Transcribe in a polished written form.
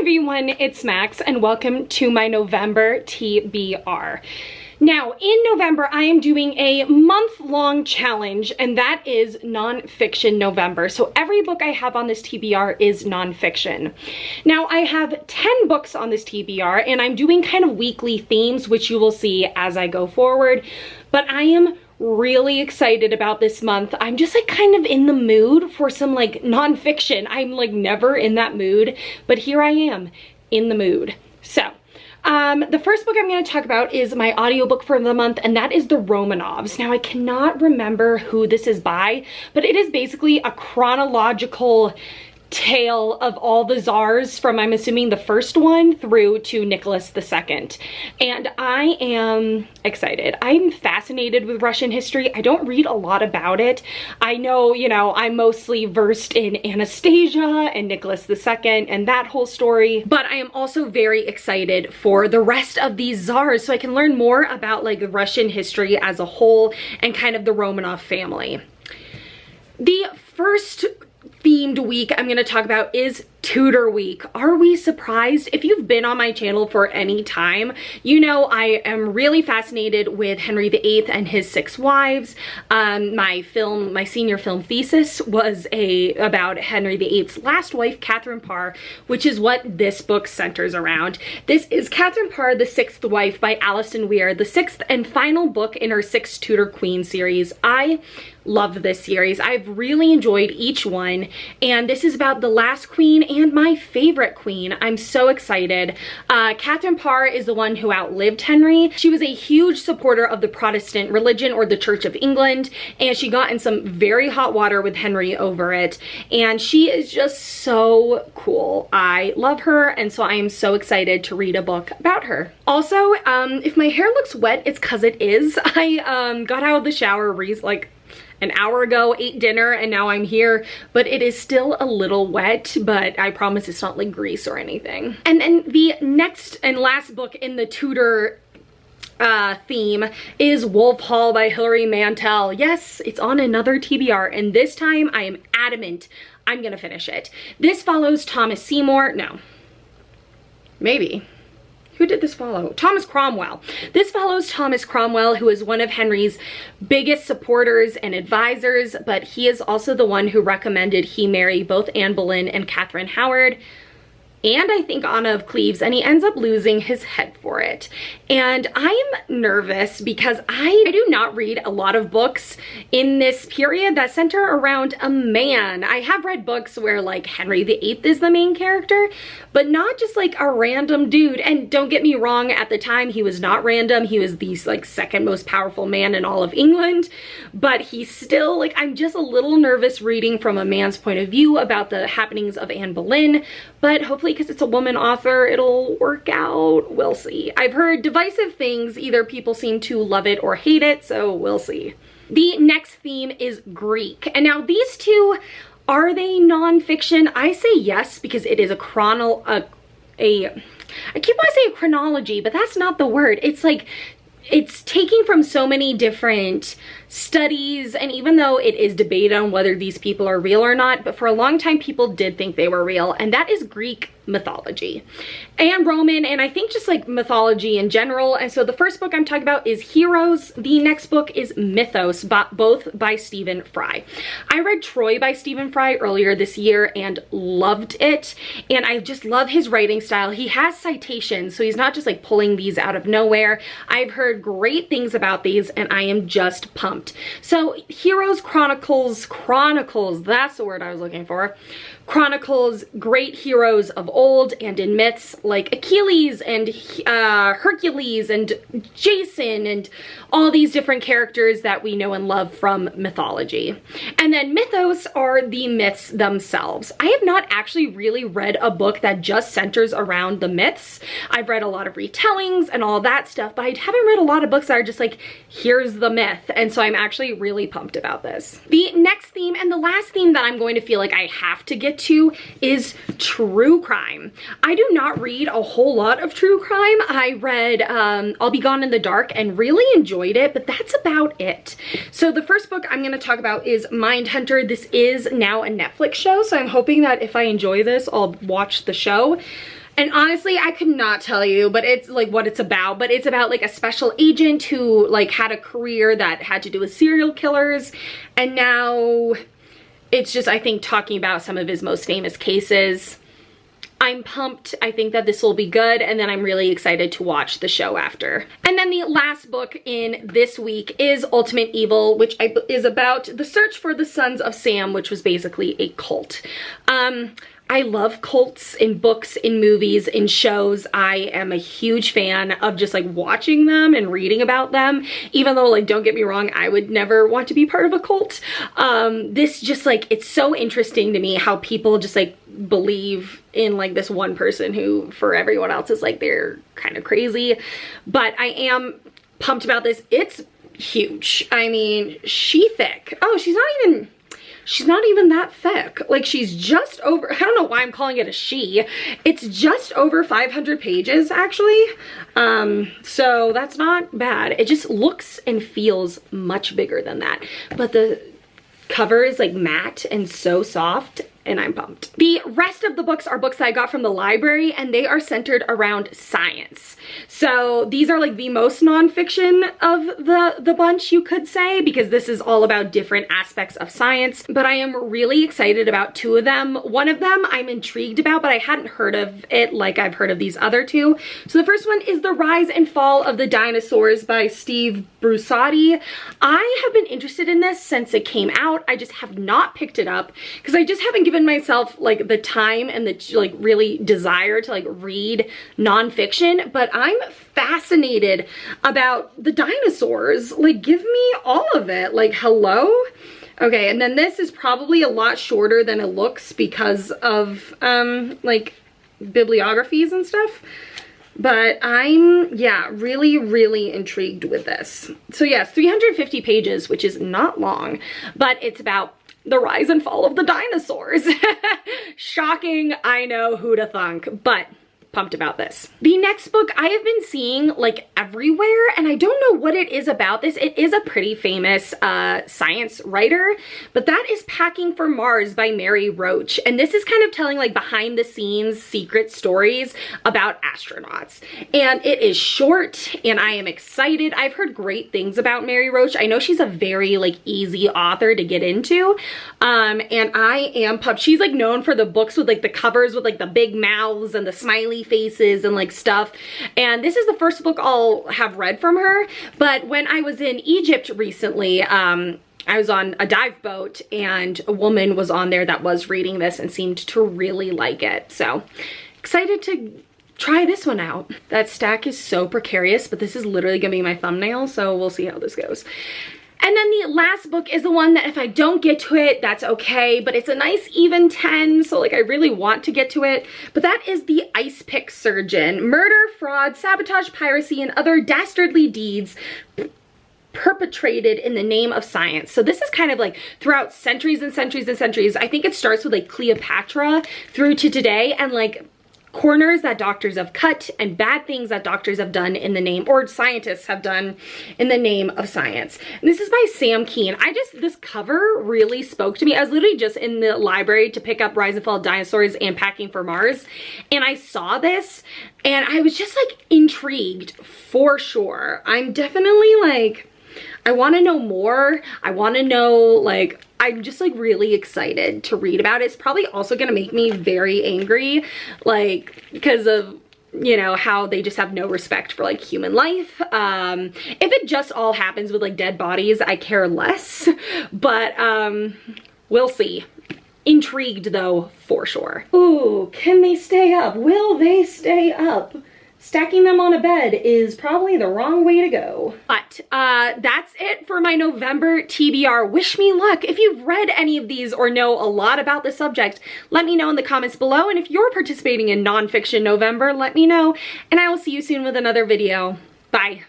everyone, it's Max and welcome to my November TBR. Now, in November, I am doing a month-long challenge, and that is Nonfiction November. So every book I have on this TBR is nonfiction. Now, I have 10 books on this TBR, and I'm doing kind of weekly themes, which you will see as I go forward. But I am really excited about this month. I'm just like kind of in the mood for some like nonfiction. I'm like never in that mood, but here I am in the mood. So the first book I'm going to talk about is my audiobook for the month, and that is The Romanovs. Now, I cannot remember who this is by, but it is basically a chronological tale of all the czars from, I'm assuming, the first one through to Nicholas II. And I am excited. I'm fascinated with Russian history. I don't read a lot about it. I know, you know, I'm mostly versed in Anastasia and Nicholas II and that whole story, but I am also very excited for the rest of these czars so I can learn more about like Russian history as a whole and kind of the Romanov family. The first themed week I'm going to talk about is Tutor Week. Are we surprised? If you've been on my channel for any time, you know I am really fascinated with Henry VIII and his 6 wives. My senior film thesis was about Henry VIII's last wife, Catherine Parr, which is what this book centers around. This is Catherine Parr, the 6th Wife by Alison Weir, the 6th and final book in her 6 Tudor Queen series. I love this series. I've really enjoyed each one, and this is about the last queen and my favorite queen. I'm so excited. Catherine Parr is the one who outlived Henry. She was a huge supporter of the Protestant religion, or the Church of England, and she got in some very hot water with Henry over it, and she is just so cool. I love her, and so I am so excited to read a book about her. Also, if my hair looks wet, it's because it is. I got out of the shower like an hour ago, ate dinner, and now I'm here, but it is still a little wet, but I promise it's not like grease or anything. And then the next and last book in the Tudor theme is Wolf Hall by Hilary Mantel. Yes, it's on another TBR, and this time I am adamant I'm gonna finish it. This follows Thomas Seymour. No, maybe. Who did this follow? Thomas Cromwell. This follows Thomas Cromwell, who is one of Henry's biggest supporters and advisors, but he is also the one who recommended he marry both Anne Boleyn and Catherine Howard, and I think Anna of Cleves, and he ends up losing his head for it. And I'm nervous because I do not read a lot of books in this period that center around a man. I have read books where like Henry VIII is the main character, but not just like a random dude. And don't get me wrong, at the time he was not random. He was the like 2nd most powerful man in all of England, but he's still like, I'm just a little nervous reading from a man's point of view about the happenings of Anne Boleyn, but hopefully because it's a woman author, it'll work out. We'll see. I've heard divisive things. Either people seem to love it or hate it, so we'll see. The next theme is Greek. And now these two, are they nonfiction? I say yes, because it is I keep wanting to say a chronology, but that's not the word. It's like, it's taking from so many different studies, and even though it is debated on whether these people are real or not, but for a long time people did think they were real, and that is Greek mythology and Roman, and I think just like mythology in general. And so the first book I'm talking about is Heroes. The next book is Mythos, both by Stephen Fry. I read Troy by Stephen Fry earlier this year and loved it, and I just love his writing style. He has citations, so he's not just like pulling these out of nowhere. I've heard great things about these, and I am just pumped. So Heroes chronicles, that's the word I was looking for, chronicles great heroes of old and in myths like Achilles and Hercules and Jason and all these different characters that we know and love from mythology. And then Mythos are the myths themselves. I have not actually really read a book that just centers around the myths. I've read a lot of retellings and all that stuff, but I haven't read a lot of books that are just like, here's the myth. And so I'm actually really pumped about this. The next theme and the last theme that I'm going to feel like I have to get to is true crime. I do not read a whole lot of true crime. I read I'll Be Gone in the Dark and really enjoyed it, but that's about it. So the first book I'm going to talk about is Mindhunter. This is now a Netflix show, so I'm hoping that if I enjoy this, I'll watch the show. And honestly, I could not tell you, but it's like what it's about. But it's about like a special agent who like had a career that had to do with serial killers. And now it's just, I think, talking about some of his most famous cases. I'm pumped. I think that this will be good, and then I'm really excited to watch the show after. And then the last book in this week is Ultimate Evil, which is about the search for the Sons of Sam, which was basically a cult. I love cults in books, in movies, in shows. I am a huge fan of just like watching them and reading about them, even though, like, don't get me wrong, I would never want to be part of a cult. This just like, it's so interesting to me how people just like believe in like this one person who for everyone else is like they're kind of crazy. But I am pumped about this. It's huge. I mean, she thick. Oh, she's not even that thick. Like, she's just over, I don't know why I'm calling it a she. It's just over 500 pages, actually. So that's not bad. It just looks and feels much bigger than that. But the cover is like matte and so soft, and I'm pumped. The rest of the books are books that I got from the library, and they are centered around science. So these are like the most nonfiction of the bunch, you could say, because this is all about different aspects of science. But I am really excited about two of them. One of them I'm intrigued about, but I hadn't heard of it like I've heard of these other two. So the first one is The Rise and Fall of the Dinosaurs by Steve Brusatte. I have been interested in this since it came out. I just have not picked it up because I just haven't given myself like the time and the like really desire to like read nonfiction. But I'm fascinated about the dinosaurs. Like, give me all of it. Like, hello? Okay, and then this is probably a lot shorter than it looks because of like bibliographies and stuff. But I'm, yeah, really intrigued with this. So yes, 350 pages, which is not long, but it's about the rise and fall of the dinosaurs. Shocking, I know, who'da thunk, but pumped about this. The next book I have been seeing like everywhere, and I don't know what it is about this. It is a pretty famous science writer, but that is Packing for Mars by Mary Roach. And this is kind of telling like behind the scenes secret stories about astronauts. And it is short, and I am excited. I've heard great things about Mary Roach. I know she's a very like easy author to get into. And I am pumped. She's like known for the books with like the covers with like the big mouths and the smiley faces and like stuff. And this is the first book I'll have read from her. But when I was in Egypt recently, I was on a dive boat, and a woman was on there that was reading this and seemed to really like it. So excited to try this one out. That stack is so precarious, but this is literally gonna be my thumbnail, so we'll see how this goes. And then the last book is the one that if I don't get to it, that's okay, but it's a nice even 10, so like I really want to get to it. But that is the Icepick Surgeon. Murder, fraud, sabotage, piracy, and other dastardly deeds perpetrated in the name of science. So this is kind of like throughout centuries and centuries and centuries. I think it starts with like Cleopatra through to today, and like corners that doctors have cut and bad things that doctors have done in the name, or scientists have done in the name of science. And this is by Sam Kean. This cover really spoke to me. I was literally just in the library to pick up Rise and Fall of Dinosaurs and Packing for Mars, and I saw this and I was just like intrigued for sure. I'm definitely like, I want to know more. I want to know, like, I'm just like really excited to read about it. It's probably also going to make me very angry, like, because of, you know, how they just have no respect for like human life. If it just all happens with like dead bodies, I care less, but we'll see. Intrigued though, for sure. Ooh, can they stay up? Will they stay up? Stacking them on a bed is probably the wrong way to go. But that's it for my November TBR. Wish me luck. If you've read any of these or know a lot about the subject, let me know in the comments below. And if you're participating in Nonfiction November, let me know. And I will see you soon with another video. Bye.